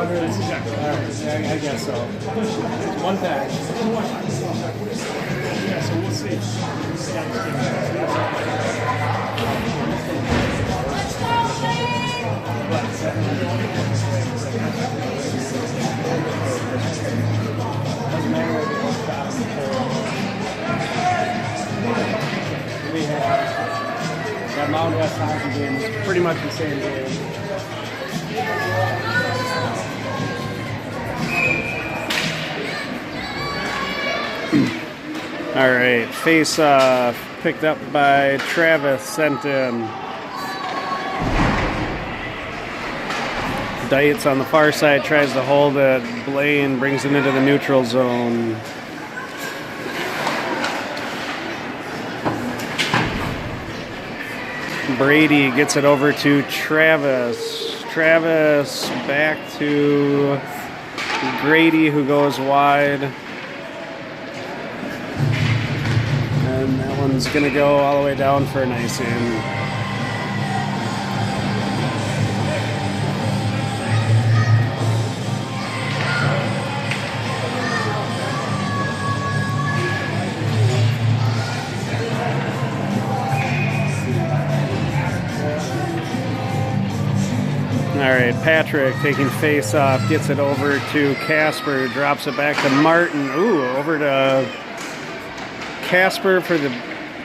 I guess so. One pack. Yeah, so we'll see. We have that Mount West hockey game is pretty much the same game. All right, face off, picked up by Travis, sent in. Dietz on the far side, tries to hold it. Blaine brings it into the neutral zone. Brady gets it over to Travis. Travis back to Grady, who goes wide. And that one's going to go all the way down for an icing. All right, Patrick taking face off, gets it over to Casper, drops it back to Martin. Ooh, over to Casper for the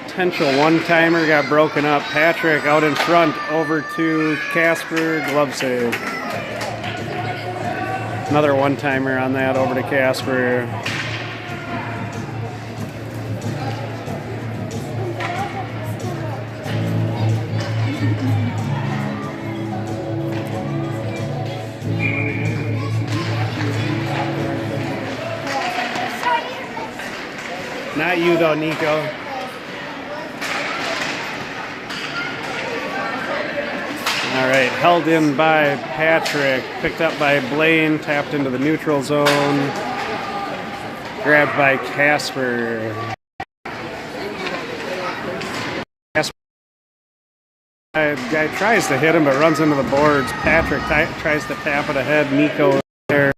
potential one-timer, got broken up. Patrick out in front, over to Casper, glove save. Another one-timer on that, over to Casper. Not you though, Nico. All right, held in by Patrick, picked up by Blaine, tapped into the neutral zone, grabbed by Casper. Casper guy tries to hit him, but runs into the boards. Patrick tries to tap it ahead. Nico there.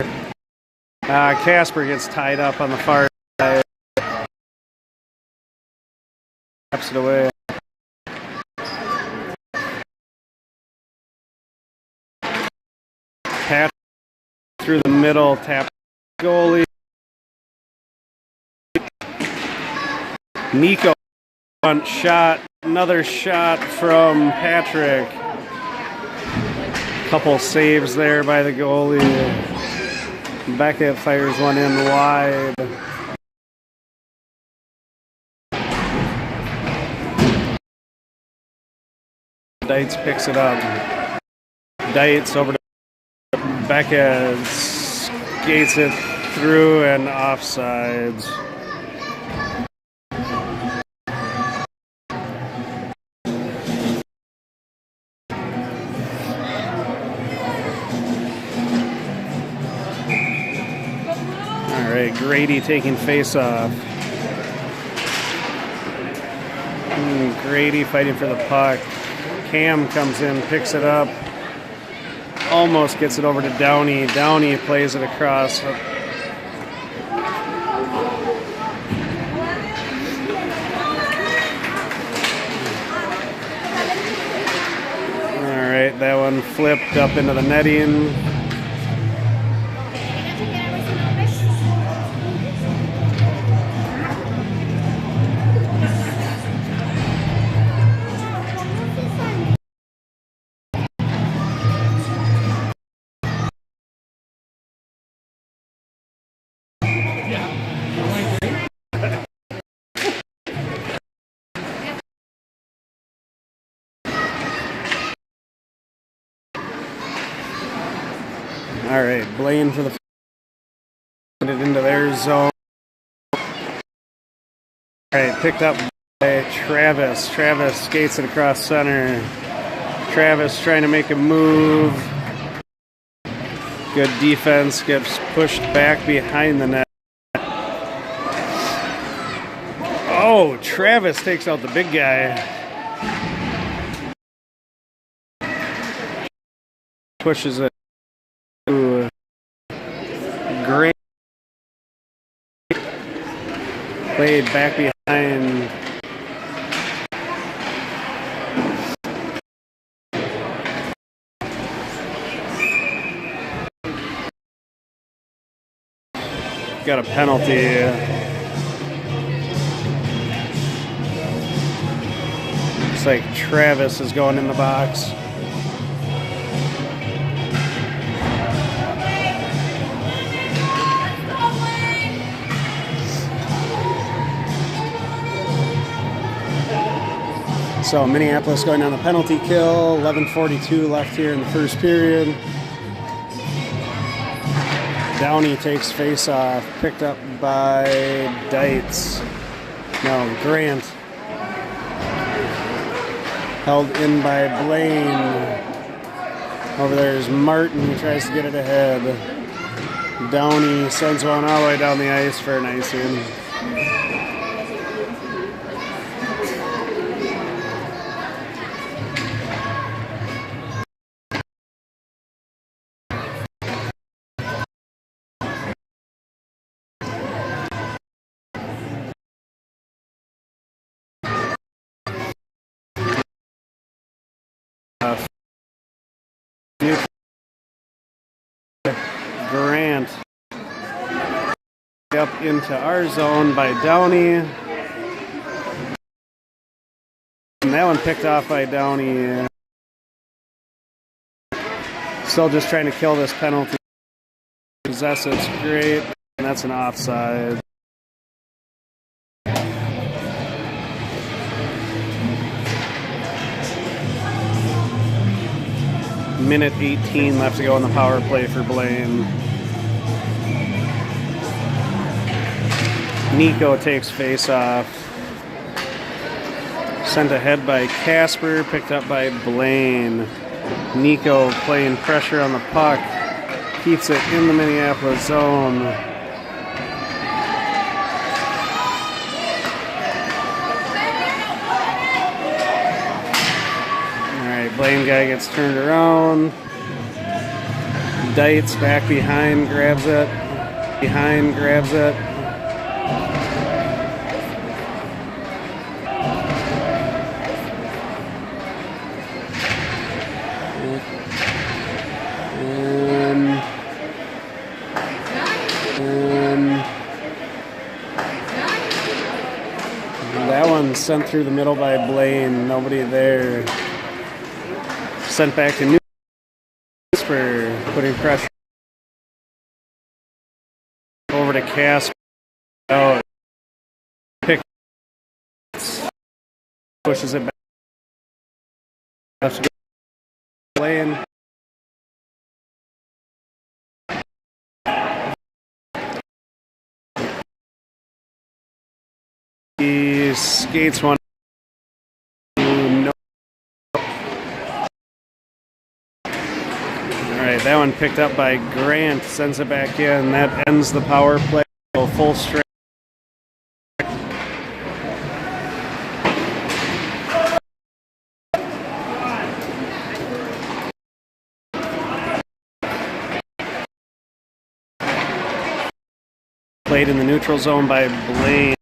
Casper gets tied up on the far side. Taps it away. Patrick through the middle, tap goalie. Nico, one shot, another shot from Patrick. Couple saves there by the goalie. Beckett fires one in wide. Dietz picks it up. Dietz over to Beckett, skates it through and offsides. All right, Grady taking face off. Grady fighting for the puck. Cam comes in, picks it up, almost gets it over to Downey. Downey plays it across. All right, that one flipped up into the netting. All right, Blaine for the put it into their zone. All right, picked up by Travis. Travis skates it across center. Travis trying to make a move. Good defense, gets pushed back behind the net. Oh, Travis takes out the big guy. Pushes it. Ooh. Played back behind. Got a penalty. Looks like Travis is going in the box. So Minneapolis going on the penalty kill. 11:42 left here in the first period. Downey takes face off, picked up by Grant. Held in by Blaine. Over there is Martin, who tries to get it ahead. Downey sends one all the way down the ice for an icing. Grant up into our zone by Downey. And that one picked off by Downey. Still just trying to kill this penalty. Possess it's great. And that's an offside. Minute 18 left to go on the power play for Blaine. Nico takes face off. Sent ahead by Casper, picked up by Blaine. Nico playing pressure on the puck. Keeps it in the Minneapolis zone. Blaine guy gets turned around. Dietz back behind, grabs it. And that one sent through the middle by Blaine. Nobody there. Sent back to Casper, putting pressure over to Casper. Out. Pushes it back. Blaine. He skates one. That one picked up by Grant, sends it back in. That ends the power play. Full strength. Played in the neutral zone by Blaine.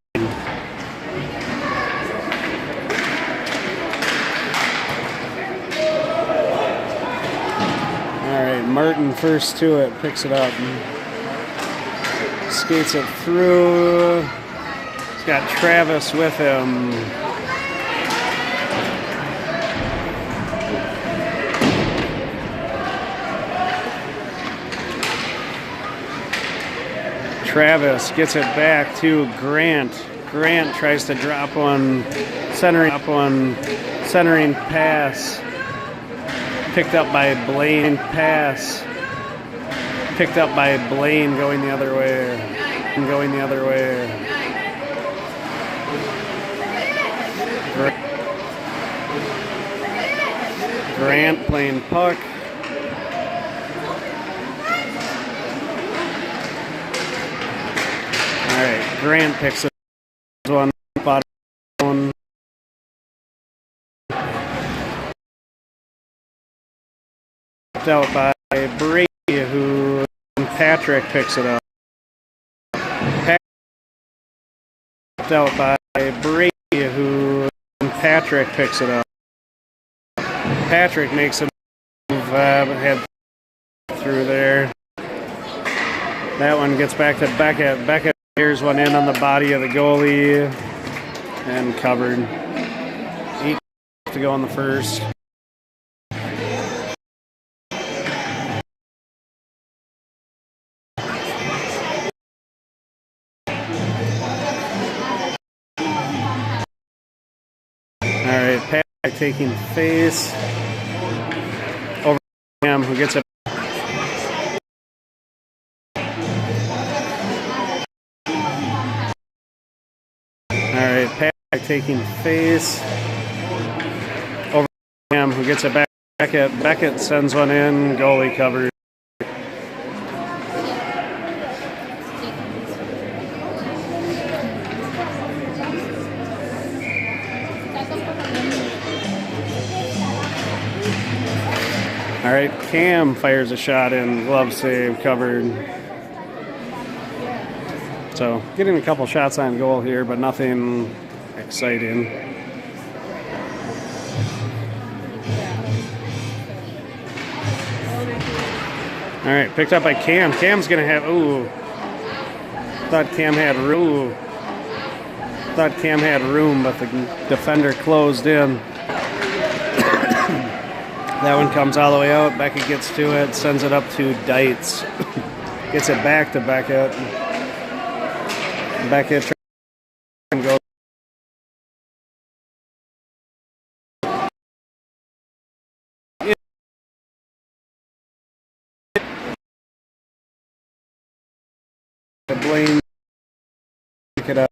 Martin first to it, picks it up, and skates it through. He's got Travis with him. Travis gets it back to Grant. Grant tries to drop one, centering pass. Picked up by Blaine. Pass. Picked up by Blaine going the other way. Grant playing puck. All right, Grant picks it one bottom. Out by Brady, who Patrick picks it up. popped out by Brady, who Patrick picks it up. Patrick makes a move, head through there. That one gets back to Beckett. Beckett here's one in on the body of the goalie and covered. 8 to go in the first. All right, Patrick taking face over him, who gets it. All right, Patrick taking face over him, who gets it back. Beckett sends one in, goalie covered. All right, Cam fires a shot in, glove save, covered. So getting a couple shots on goal here, but nothing exciting. All right, picked up by Cam. Cam's gonna have, thought Cam had room. Thought Cam had room, but the defender closed in. That one comes all the way out. Beckett gets to it, sends it up to Dietz. Gets it back to Beckett. Beckett and goes. Blaine pick it up.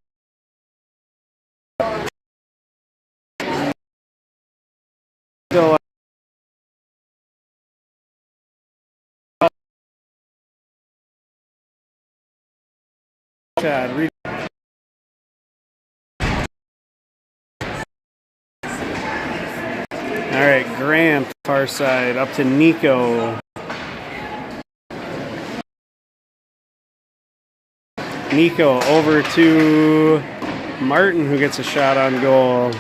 Still shot. All right, Grant, far side, up to Nico. Nico over to Martin, who gets a shot on goal.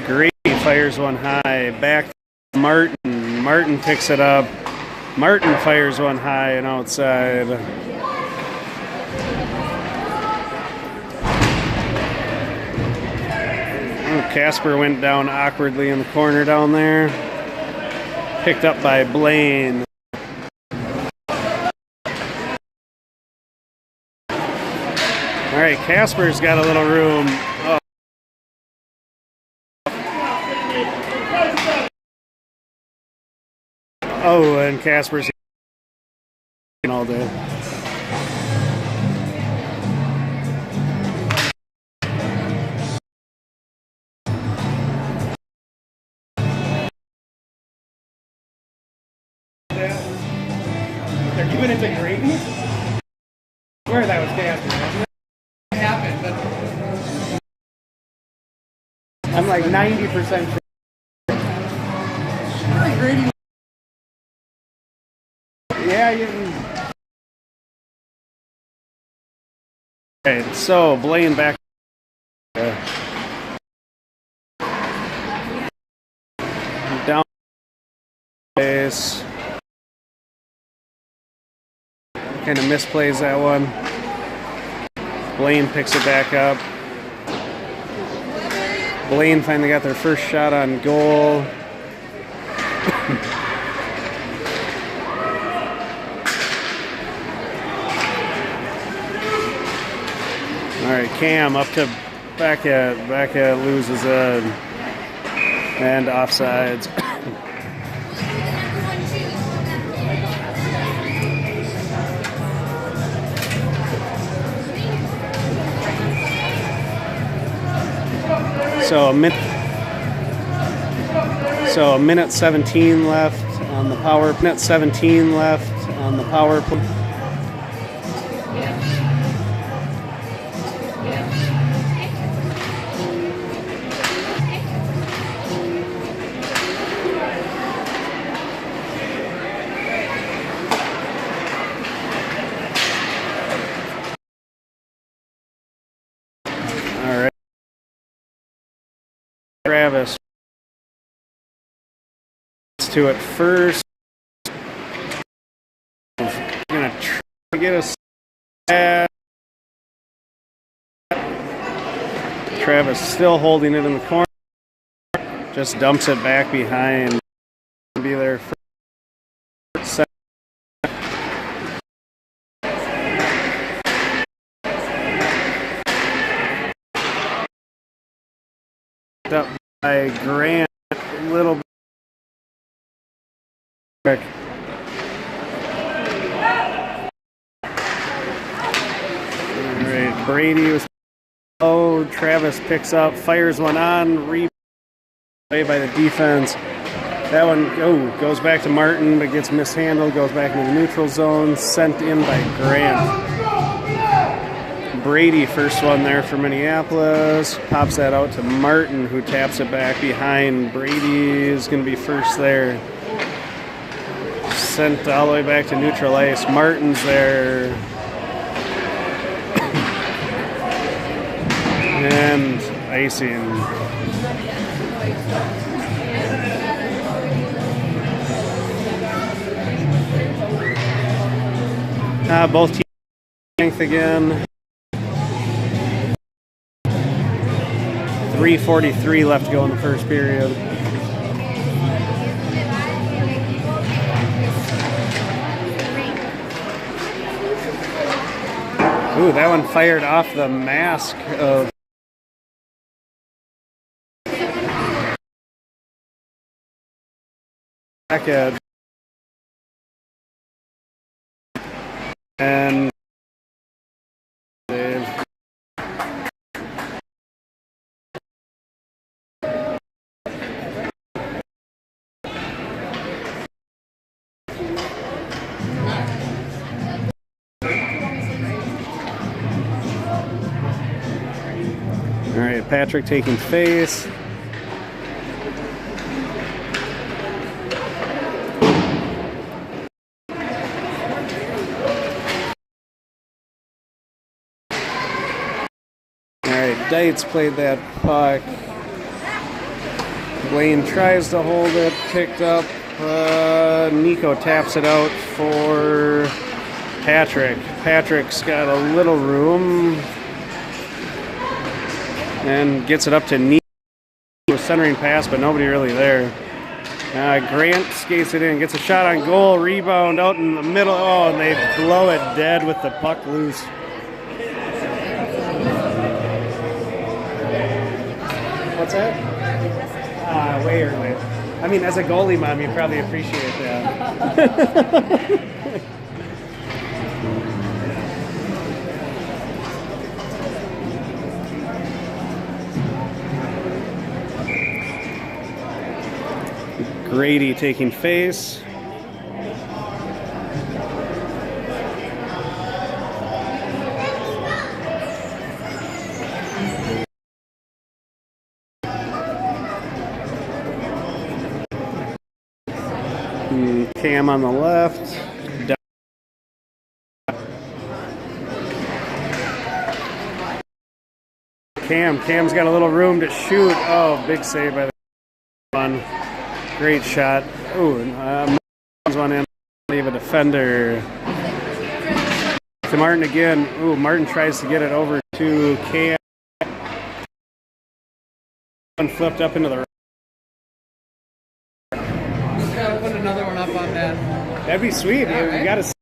Grady fires one high, back to Martin. Martin picks it up. Martin fires one high and outside. Casper went down awkwardly in the corner down there. Picked up by Blaine. All right, Casper's got a little room. Oh, and Casper's all day. They're giving it to Grayton? Where that was Casper, wasn't it? It happened, but I'm like 90% sure. Grady. Yeah, you. Okay, so Blaine back. Down base. Kind of misplays that one. Blaine picks it back up. Blaine finally got their first shot on goal. All right, Cam up to Beckett loses it, and offsides. So a minute 17 left on the power. Minute 17 left on the power play. Travis to it first. Gonna try to get us. Travis still holding it in the corner. Just dumps it back behind. Be there for second. Up by Grant a little bit. Alright, Brady was low. Travis picks up, fires one on, rebound by the defense. That one goes back to Martin, but gets mishandled, goes back into the neutral zone, sent in by Grant. Brady, first one there for Minneapolis, pops that out to Martin, who taps it back behind. Brady is going to be first there. Sent all the way back to neutral ice. Martin's there. And icing. Both teams length again. 3:43 left to go in the first period. Ooh, that one fired off the mask of Beckett. And Dave. All right, Patrick taking face. Dietz played that puck. Blaine tries to hold it, picked up. Nico taps it out for Patrick. Patrick's got a little room and gets it up to Nico. Centering pass, but nobody really there. Grant skates it in, gets a shot on goal, rebound out in the middle. Oh, and they blow it dead with the puck loose. What's that? Way early. I mean, as a goalie mom, you probably appreciate that. Grady taking face. Cam on the left. Cam's got a little room to shoot. Oh, big save by the one. Great shot. Ooh, one in. Leave a defender. To Martin again. Ooh, Martin tries to get it over to Cam. One flipped up into the right. Put another one up on that. That'd be sweet. Yeah, You gotta.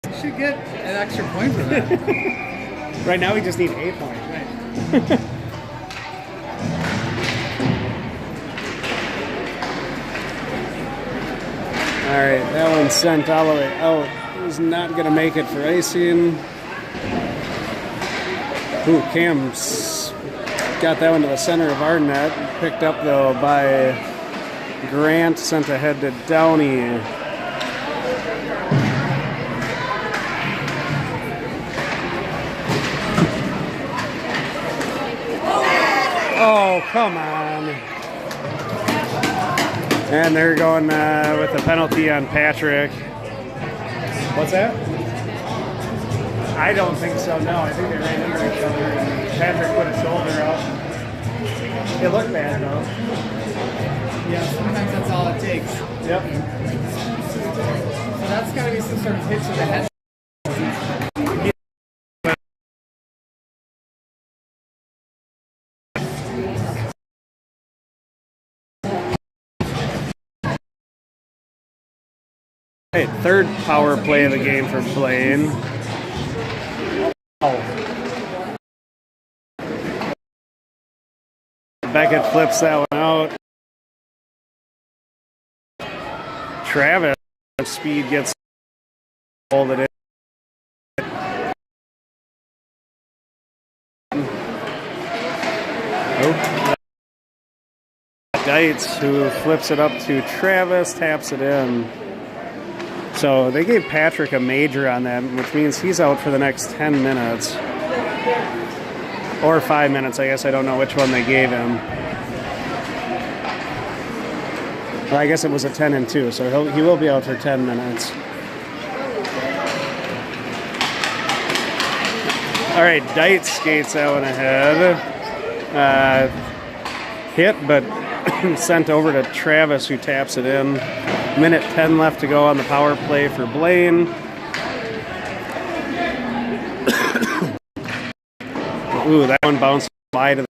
You should get an extra point for that. Right now we just need 8 points. Right. All right, that one sent all the way out. It was not gonna make it for icing. Ooh, Cam's got that one to the center of our net. Picked up though by Grant, sent ahead to Downey. Oh, come on. And they're going with a penalty on Patrick. What's that? I don't think so, no. I think they ran into each other and Patrick put his shoulder up. It looked bad though. Yeah, sometimes that's all it takes. Yep. So that's got to be some sort of hit to the head. Hey, third power play of the game for Blaine. Oh. Beckett flips that one out. Travis speed gets hold of it. Oh. Dietz, who flips it up to Travis, taps it in. So they gave Patrick a major on that, which means he's out for the next 10 minutes. Or 5 minutes, I guess. I don't know which one they gave him. Well, I guess it was a 10 and 2, so he will be out for 10 minutes. All right, Dietz skates that one ahead. Hit, but sent over to Travis, who taps it in. Minute 10 left to go on the power play for Blaine. Ooh, that one bounced wide of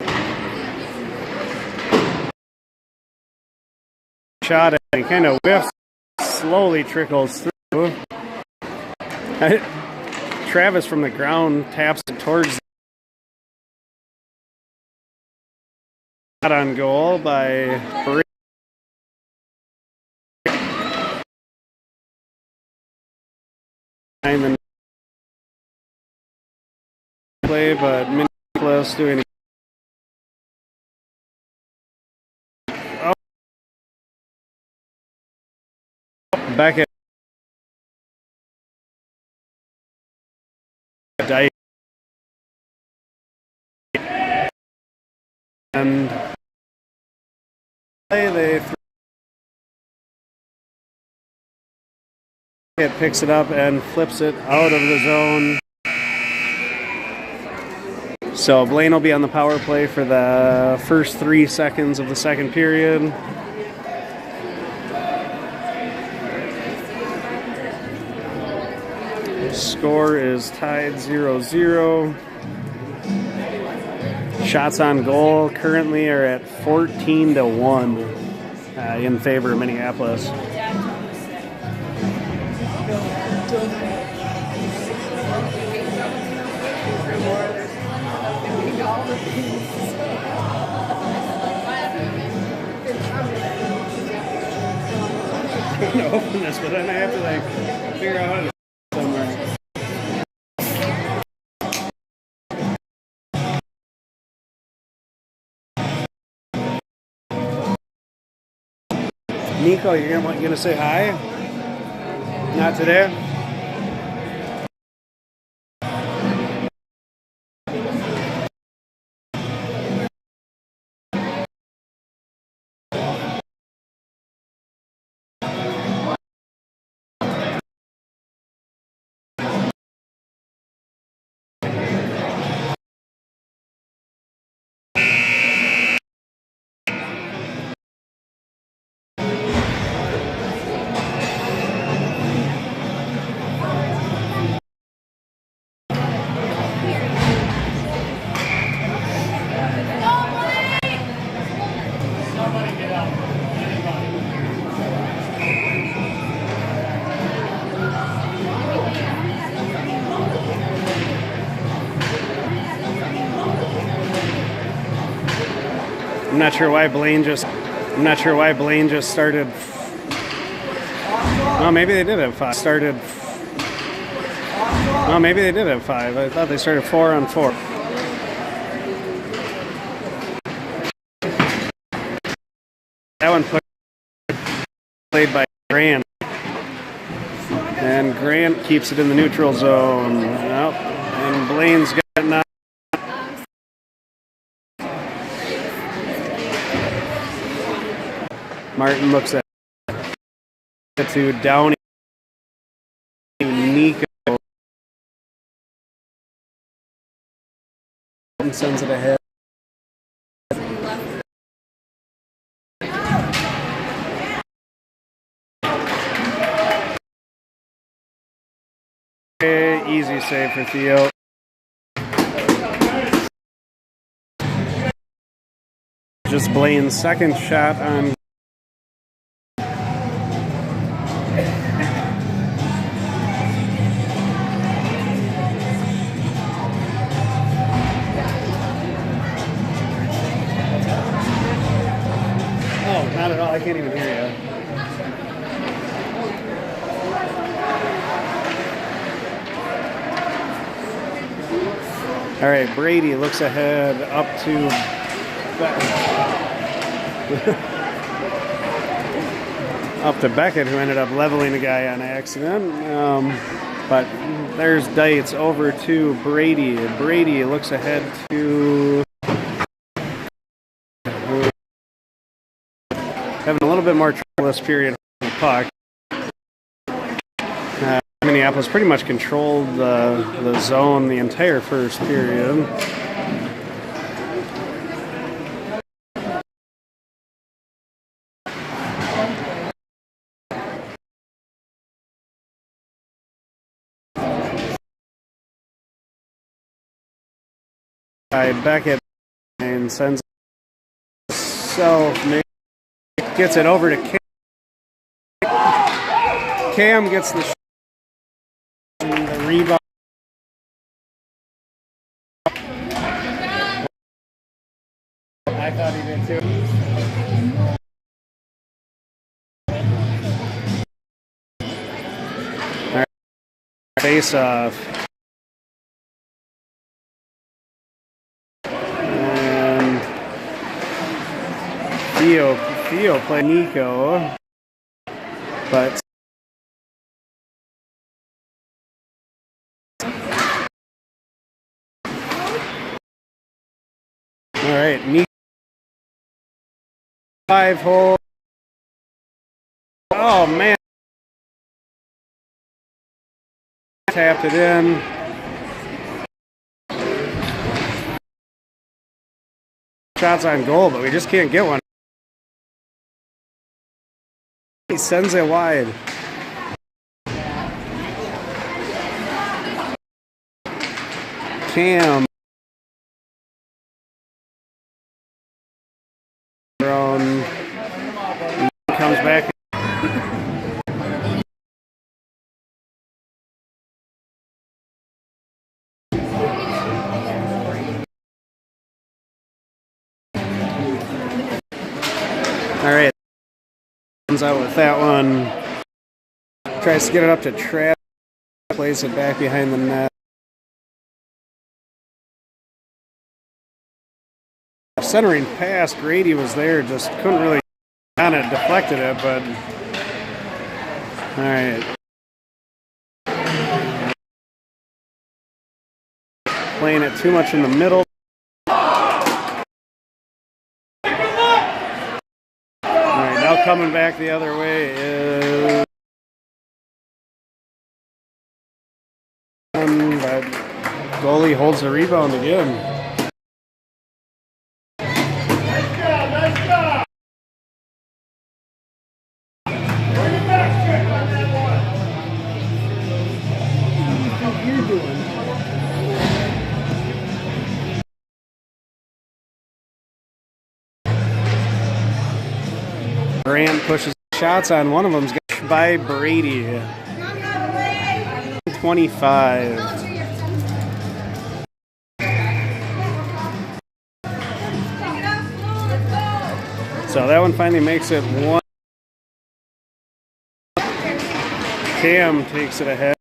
the shot and kind of whiffs, slowly trickles through. Travis from the ground taps it towards the on goal by the play, but MPLS doing back at Dice and they it picks it up and flips it out of the zone. So Blaine will be on the power play for the first 3 seconds of the second period. Score is tied 0-0. Shots on goal currently are at 14-1 in favor of Minneapolis. I'm gonna open this, but then I have to figure out how to somewhere. Nico, you're gonna say hi? Not today? I'm not sure why Blaine just started. Well, maybe they did have 5. Well, maybe they did have 5. I thought they started 4-on-4. That one played by Grant. And Grant keeps it in the neutral zone. Nope. And Blaine's got it now. Martin looks at to Downey, Nico, sends it ahead. Easy save for Theo. Just Blaine's second shot on. Oh, not at all. I can't even hear you. All right, Brady looks ahead up to up to Beckett, who ended up leveling a guy on accident. But there's Dietz over to Brady. Brady looks ahead to having a little bit more trouble this period with the puck. Minneapolis pretty much controlled the zone the entire first period. Beckett and sends himself, gets it over to Cam. Cam gets the rebound. I thought he did too. All right. Face off. And Theo play Nico. But all right, Nico 5-hole. Oh man, tapped it in. Shots on goal, but we just can't get one. He sends it wide. Cam. Comes back. All right. Comes out with that one. Tries to get it up to Travis. Plays it back behind the net. Centering pass, Grady was there, just couldn't really on it, deflected it, but all right. Playing it too much in the middle. All right, now coming back the other way is but goalie holds the rebound again. Grant pushes shots on one of them by Brady. 25. So that one finally makes it one. Cam takes it ahead.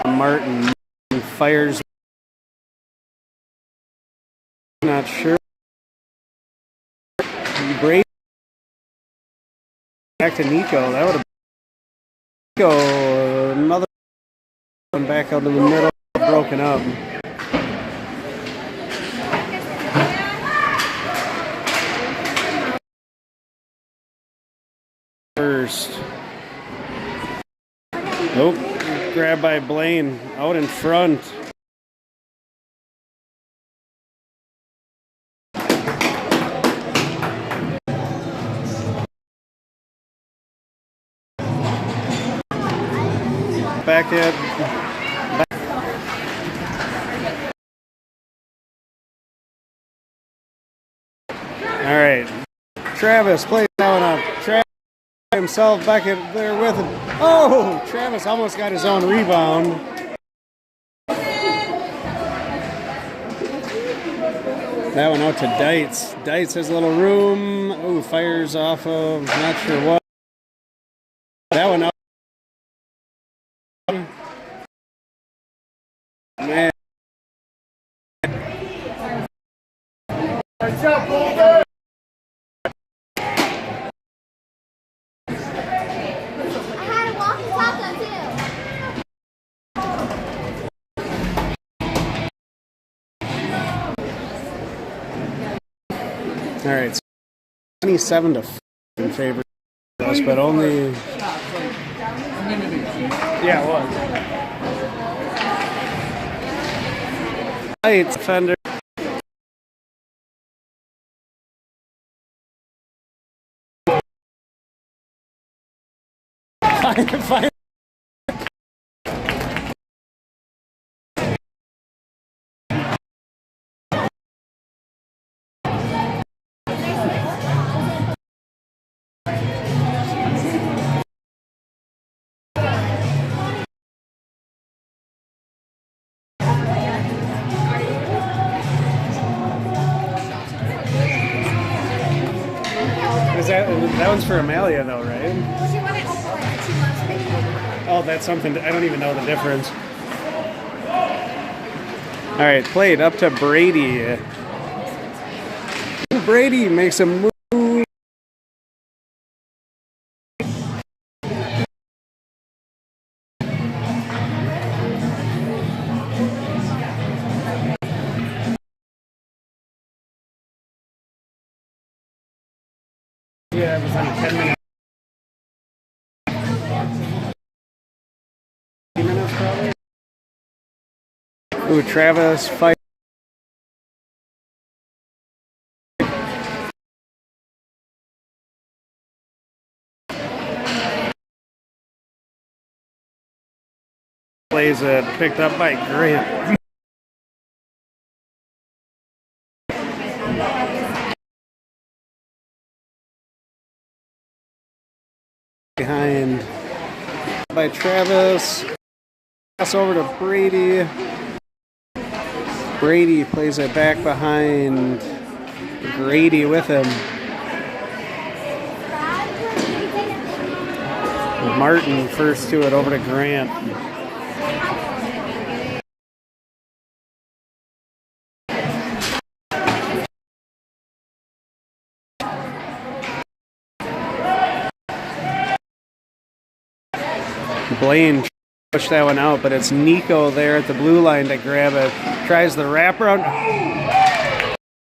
Martin fires. Not sure. Brady back to Nico. That would have Nico. Another one back out in the middle, broken up. First. Nope. Grabbed by Blaine out in front. Back it. All right. Travis plays that one up. Travis himself back in there with him. Oh, Travis almost got his own rebound. That one out to Dietz. Dietz has a little room. Oh, fires off of not sure what. That one out. Man. What's up, Boulder? All right, 27 to 4 in favor of us, but only. Yeah, it was. Dietz defender. Fine. Is that one's for Amalia though, right? She wanted Opal like 2 months ago. Oh, that's something. I don't even know the difference. All right, played up to Brady. Brady makes a move. Yeah, it was like 10 minutes. 10 minutes probably. Ooh, Travis fight. Plays it, picked up by Grant. Behind by Travis. Pass over to Brady. Brady plays it back behind Grady with him. Martin first to it over to Grant. Blaine pushed that one out, but it's Nico there at the blue line to grab it. Tries the wraparound. I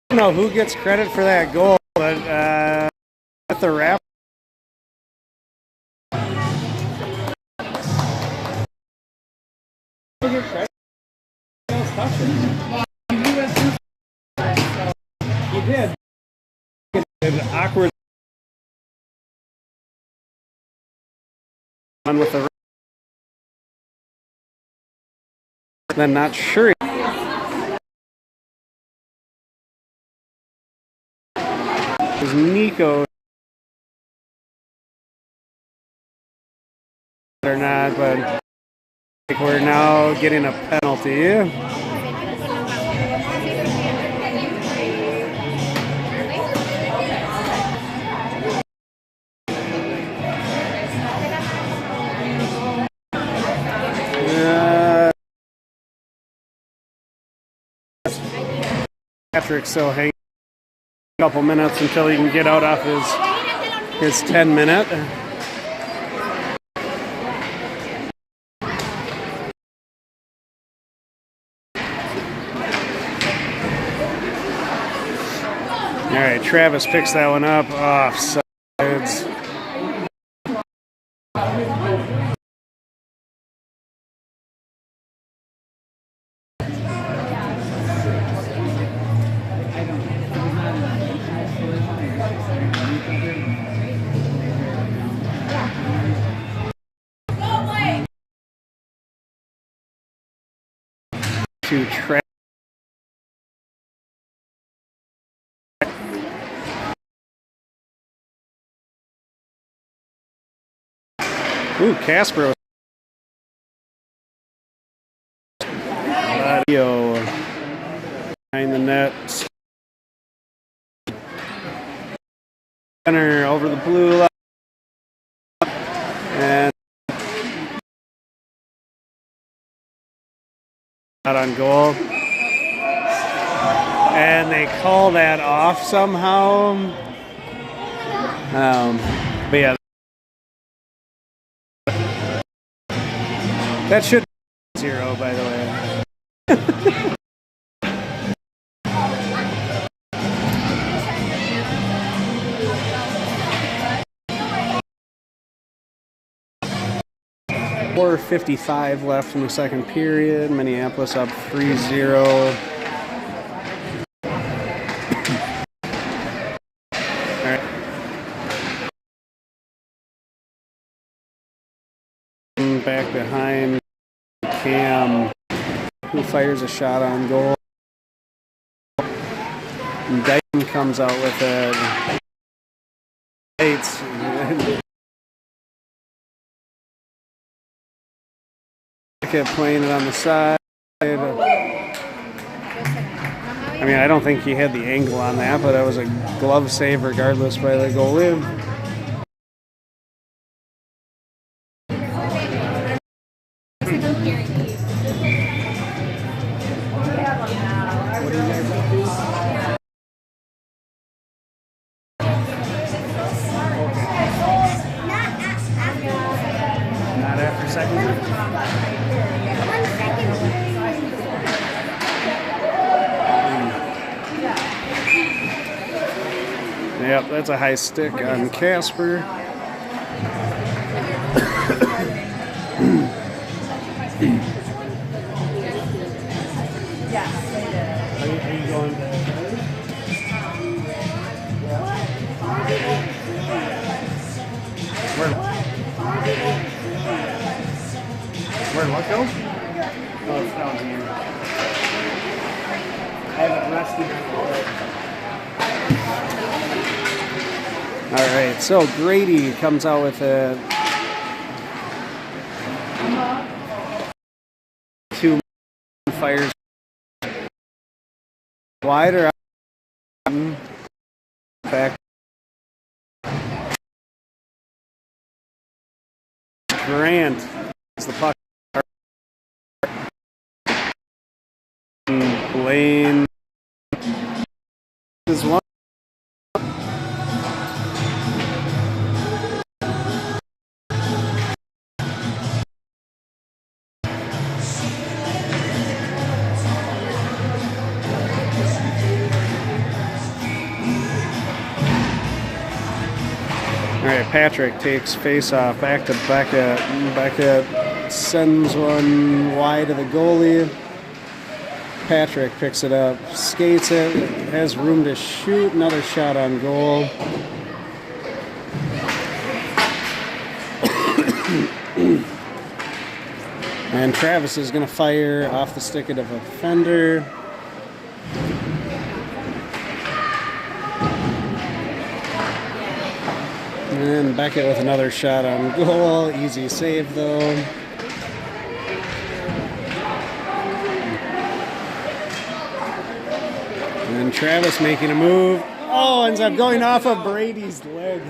don't know who gets credit for that goal, but with the wrap. He did. An awkward one with the. Then not sure. Is Nico or not? But we're now getting a penalty. Patrick still hanging a couple minutes until he can get out off his 10-minute. All right, Travis picks that one up off sides. to Travis. Ooh, Casper. Behind the net. Center over the blue line. And out on goal. And they call that off somehow. But yeah. That should be 0, by the way. 4:55 left in the second period. Minneapolis up 3-0. All right. Back behind Cam, who fires a shot on goal. And Dyson comes out with it. Kept playing it on the side. I mean, I don't think he had the angle on that, but that was a glove save regardless by the goalie. Not after second. Yep, that's a high stick on Casper. Are you going to... Where'd what go? Oh, it's down here. I haven't rested before. All right, so Grady comes out with a 2 fires wider back. Grant is the puck. Blaine is one. All right, Patrick takes face off back to Beckett sends one wide of the goalie. Patrick picks it up, skates it, has room to shoot, another shot on goal. And Travis is going to fire off the stick of a defender. And Beckett with another shot on goal. Easy save, though. And Travis making a move. Oh, ends up going off of Brady's leg.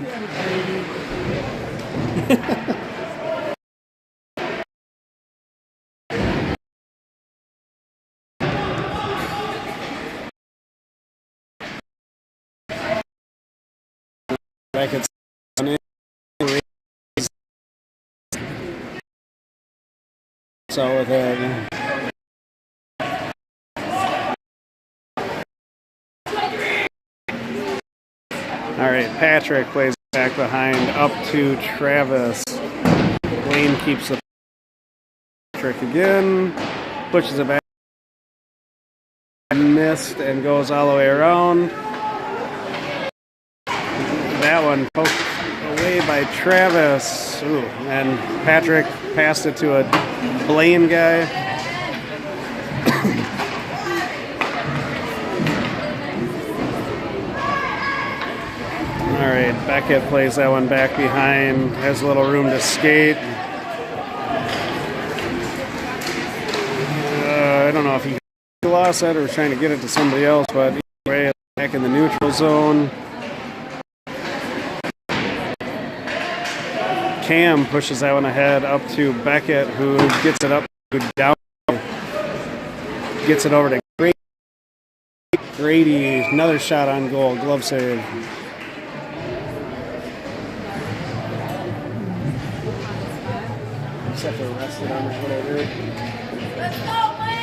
Beckett's so with it. All right, Patrick plays back behind up to Travis. Blaine keeps the Patrick again, pushes it back, missed, and goes all the way around. That one poked away by Travis. Ooh, and Patrick passed it to a Blaine guy. right, Beckett plays that one back behind, has a little room to skate. I don't know if he lost that or was trying to get it to somebody else, but either way, back in the neutral zone. Cam pushes that one ahead up to Beckett, who gets it up down. Gets it over to Grady. Another shot on goal. Glove save. Except for arrested on whatever. Let's go, Blaine!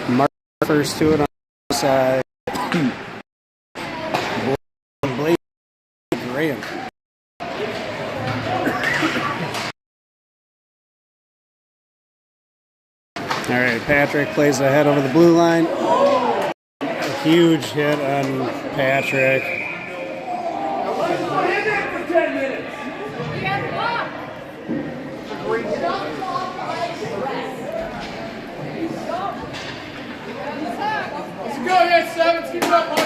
Mark first to it on the side. Blaine Graham. All right, Patrick plays the head over the blue line. A huge hit on Patrick. Let's go ahead, Sevens. Keep it up, Mark.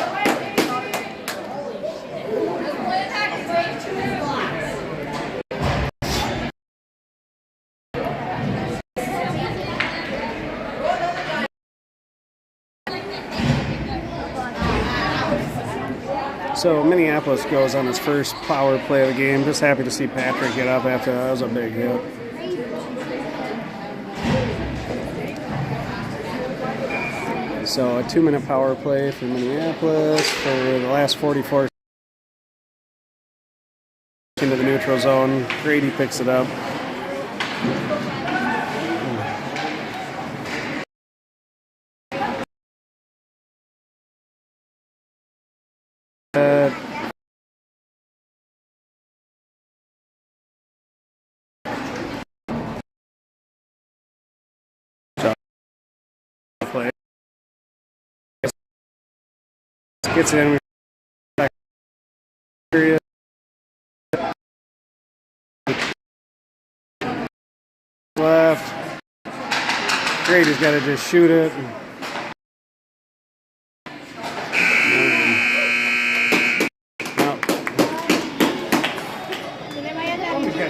So Minneapolis goes on his first power play of the game. Just happy to see Patrick get up after that. That was a big hit. So a 2-minute power play for Minneapolis for the last 44 into the neutral zone. Grady picks it up. Play. Gets in. Period. Left. Grady's got to just shoot it.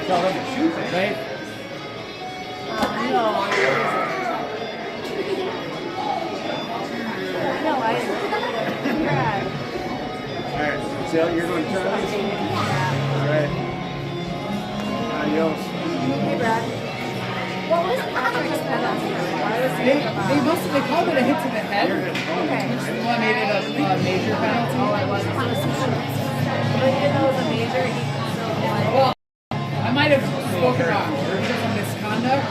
Tell them to shoot it, right? Alright, so you're going to try this? Alright. Adios. Hey, Brad. What was Patrick's penalty? Why was he They called it a hit to the head. okay? One made it a major penalty. Oh, I wasn't. But even though it was a major, he still won. Well, I might have spoken wrong. Or was it some misconduct?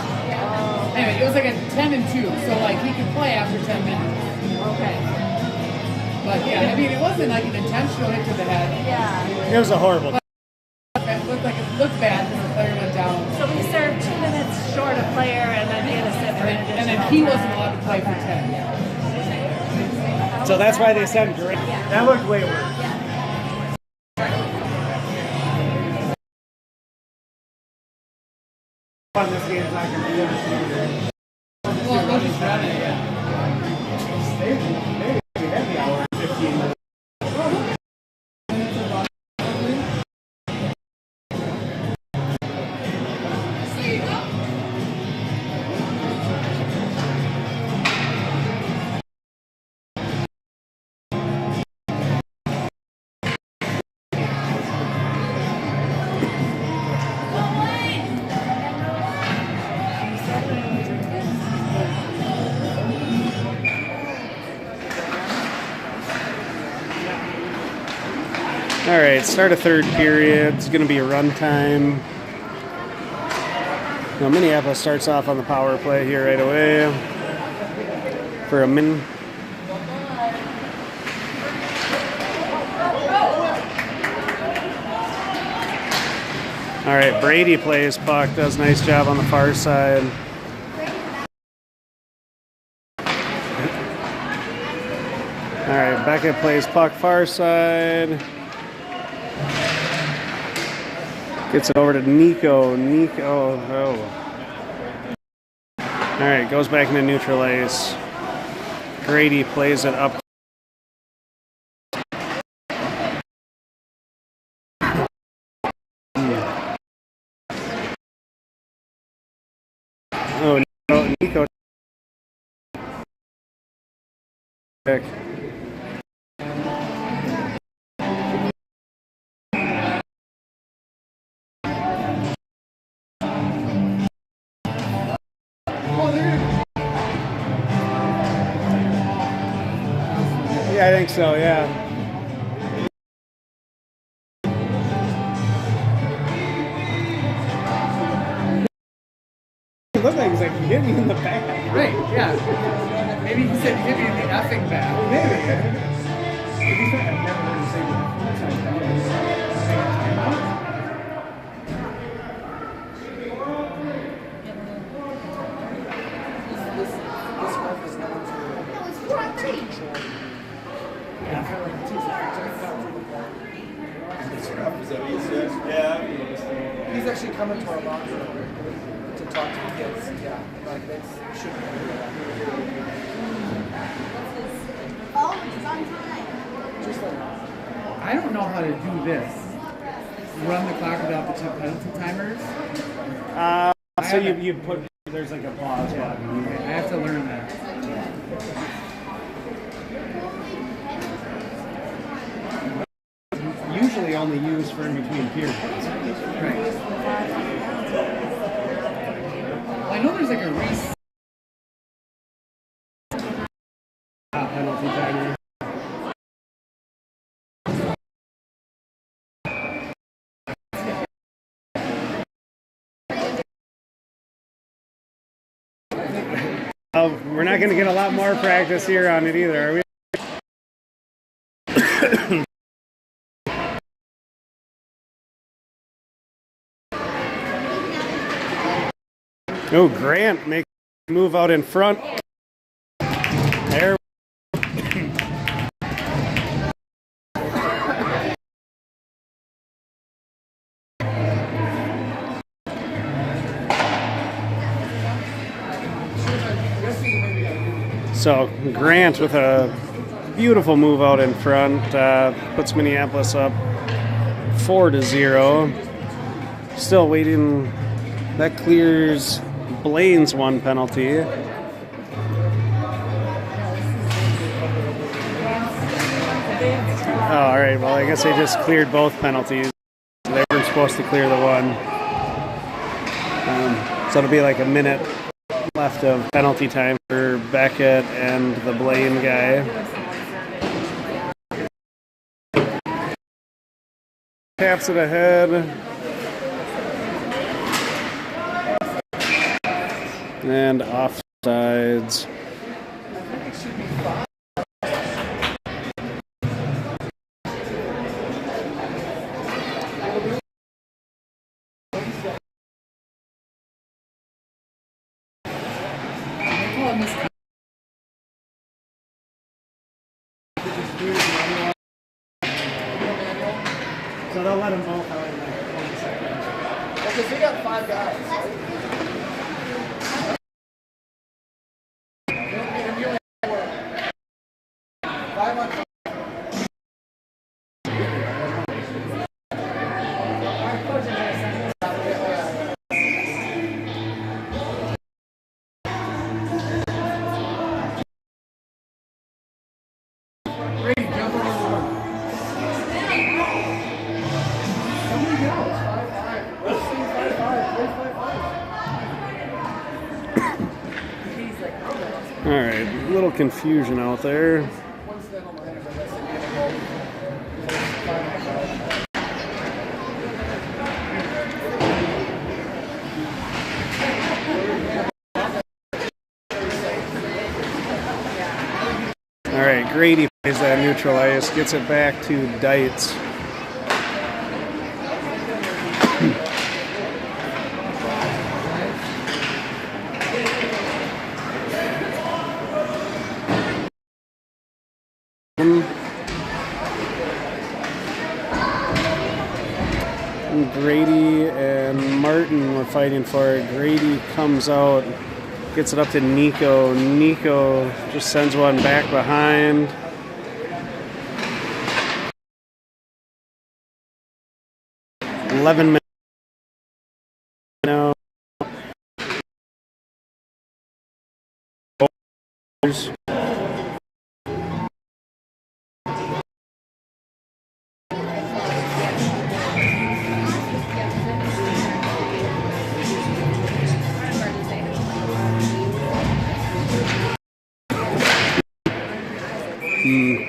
Anyway, it was like a 10-2, so like he could play after 10 minutes. Okay. But yeah, I mean it wasn't like an intentional hit to the head. Yeah. It was a horrible. It looked bad because the player went down. So we served 2 minutes short of player, and then he had to sit for an additional. And then he wasn't allowed to play for 10. So that's why they sent Grady. That looked way worse. This game's not going to be good. Well, they'll just run it, yeah. Maybe we had the hour and 15 minutes. All right, start a third period. It's going to be a run time. Now, Minneapolis starts off on the power play here right away for a minute. All right, Brady plays puck, does a nice job on the far side. All right, Beckett plays puck far side. Gets it over to Nico. All right, goes back into neutral ice. Grady plays it up. Oh, Nico. Yeah, I think so, yeah. It looked like he's like, he hit me in the back. Right, yeah. Maybe he said hit me in the effing back. Maybe. Yeah. He's actually coming to our locker room to talk to the kids. Yeah, like that's should be. I don't know how to do this. Run the clock without the two penalty timers. So you put, there's like a pause button. I have to learn that. Usually only used for in between periods. Right. Well, I know there's like a reset Penalty timer. We're not going to get a lot more practice here on it either, are we? Oh, Grant makes a move out in front. There. So Grant with a beautiful move out in front puts Minneapolis up 4-0. Still waiting. That clears Blaine's one penalty. Oh, all right. Well, I guess they just cleared both penalties. They were supposed to clear the one. So it'll be like a minute left of penalty time for Beckett and the Blaine guy. Taps it ahead. And offsides. So they'll let them both out in like 1 second. Because we got 5 guys. All right, a little confusion out there. All right, Grady plays that neutral ice, gets it back to Dietz. one Grady and Martin were fighting for it. Grady comes out, gets it up to Nico. Nico just sends one back behind. $11 now.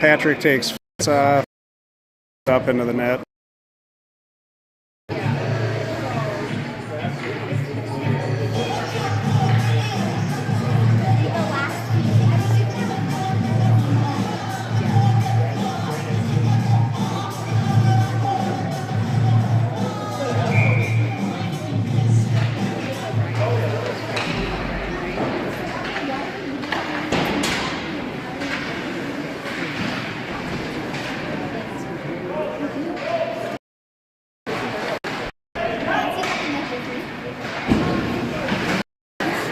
Patrick takes off up into the net.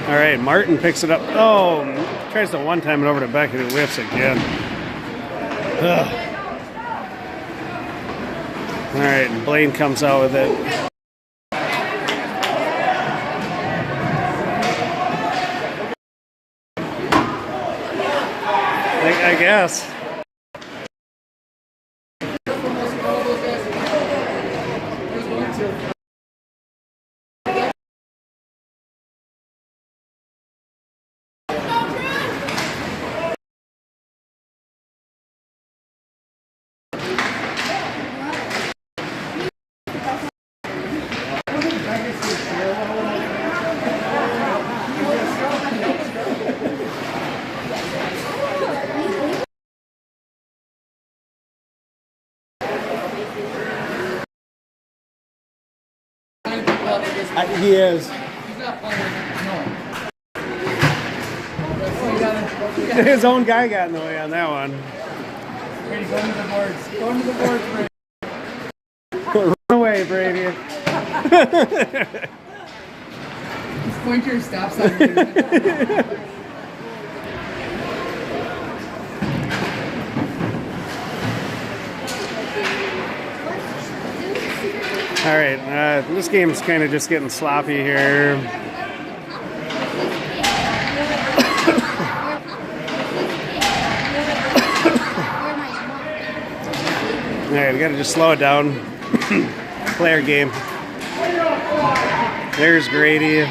All right, Martin picks it up. Oh, tries to one-time it over to Beckett, who whiffs again. Ugh. All right, and Blaine comes out with it. I guess. He is. He's not playing. No. His own guy got in the way on that one. Brady, go into the boards. Go into the boards, Brady. Run away, Brady. Just point your stop sign. All right, this game's kind of just getting sloppy here. All right, we got to just slow it down. Play our game. There's Grady.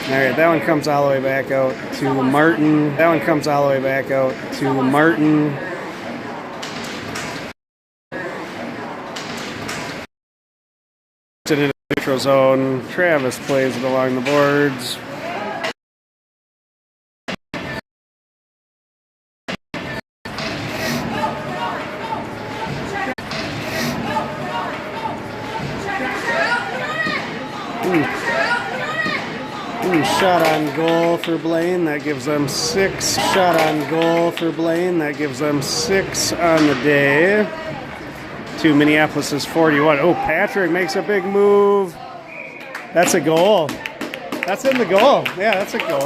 All right, that one comes all the way back out to Martin. That one comes all the way back out to Martin. It's in the neutral zone. Travis plays it along the boards. Shot on goal for Blaine. That gives them 6. Shot on goal for Blaine. That gives them 6 on the day. To Minneapolis' 41. Oh, Patrick makes a big move. That's a goal. That's in the goal. Yeah, that's a goal.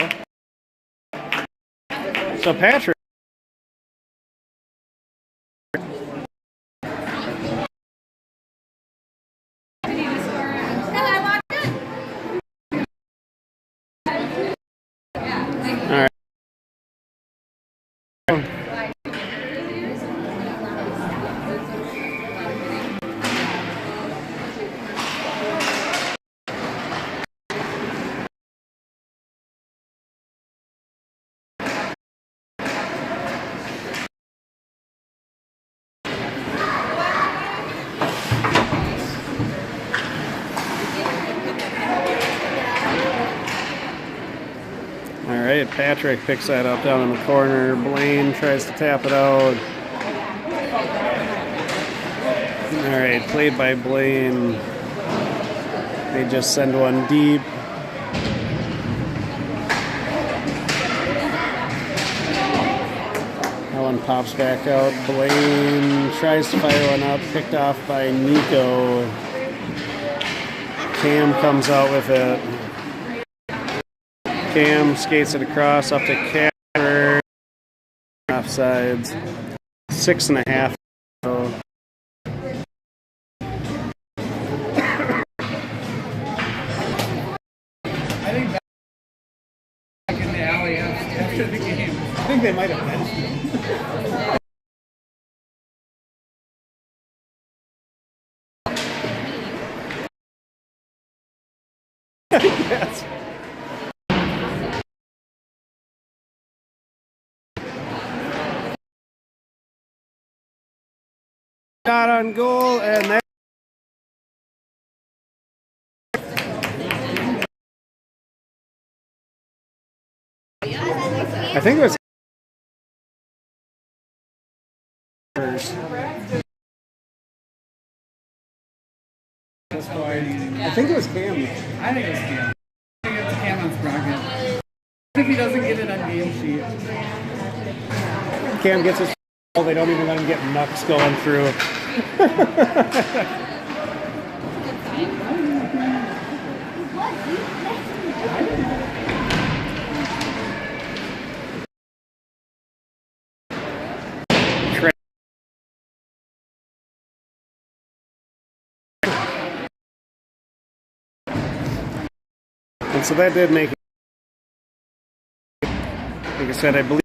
So Patrick. All right, Patrick picks that up down in the corner. Blaine tries to tap it out. All right, played by Blaine. They just send one deep. That one pops back out. Blaine tries to fire one up, picked off by Nico. Cam comes out with it. Cam skates it across up to Casper. Offsides. 6.5. I think back in the alley after the game. I think they might have benched him. Yes. Shot on goal, and that. I think it was. I think it was Cam. I think it was Cam. I think it's Cam on Sprocket. If he doesn't get it on game sheet. Cam gets his. Oh, they don't even let him get knucks going through. And so that did make it. Like I said, I believe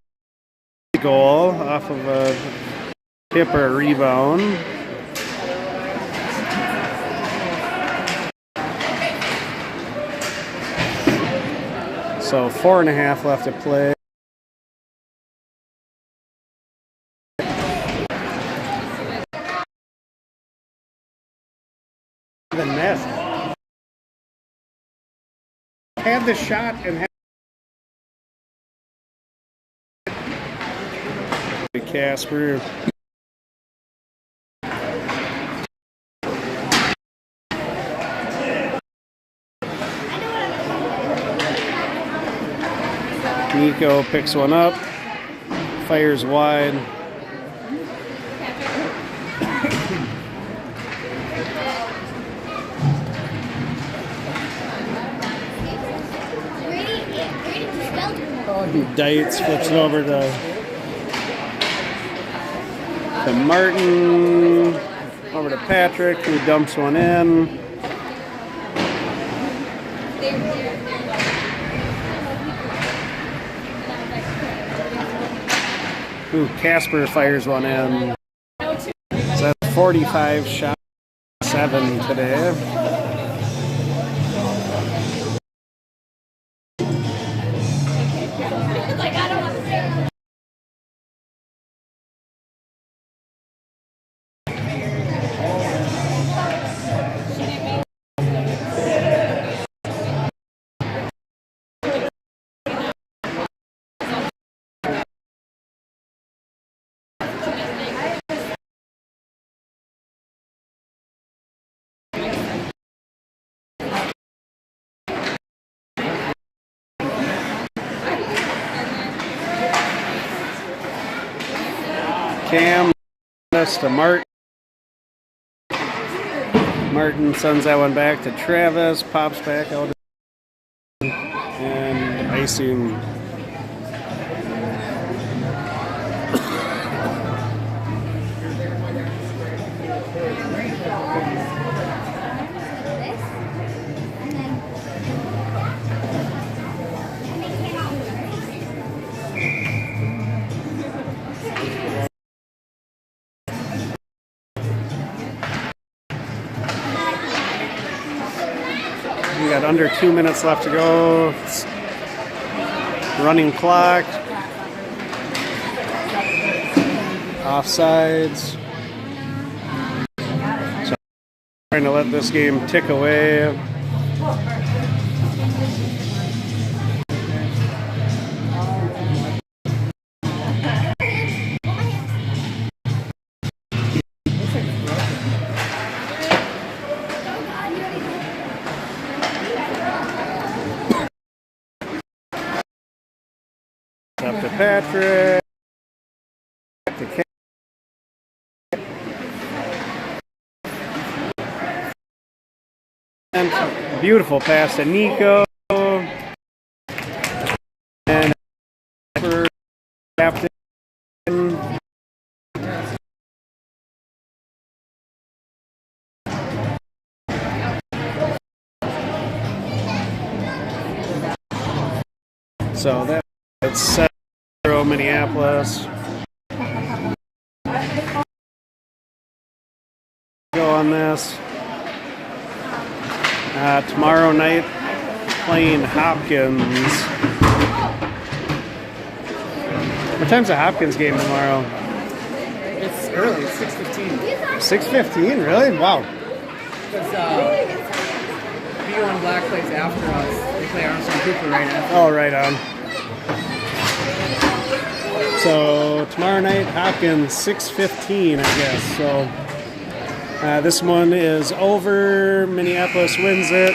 a goal off of a tip or a rebound. So 4.5 left to play. The net had the shot and had Casper. Nico picks one up, fires wide. Dietz flips it over to Martin, over to Patrick, who dumps one in. Ooh, Casper fires one in. So that's 45 shots, 7 today. Cam to Martin. Martin sends that one back to Travis, pops back out, and icing. We got under 2 minutes left to go. Running clock. Offsides. So trying to let this game tick away. Up to Patrick. Beautiful pass to Nico. And for captain. So that's 7-0 Minneapolis. Go on this. Tomorrow night, playing Hopkins. What time's the Hopkins game tomorrow? It's early. It's 6:15. 6:15, really? Wow. Because B1 Black plays after us. They play Armstrong Cooper right after. Oh, right on. So tomorrow night, Hopkins, 6:15, I guess. So this one is over. Minneapolis wins it.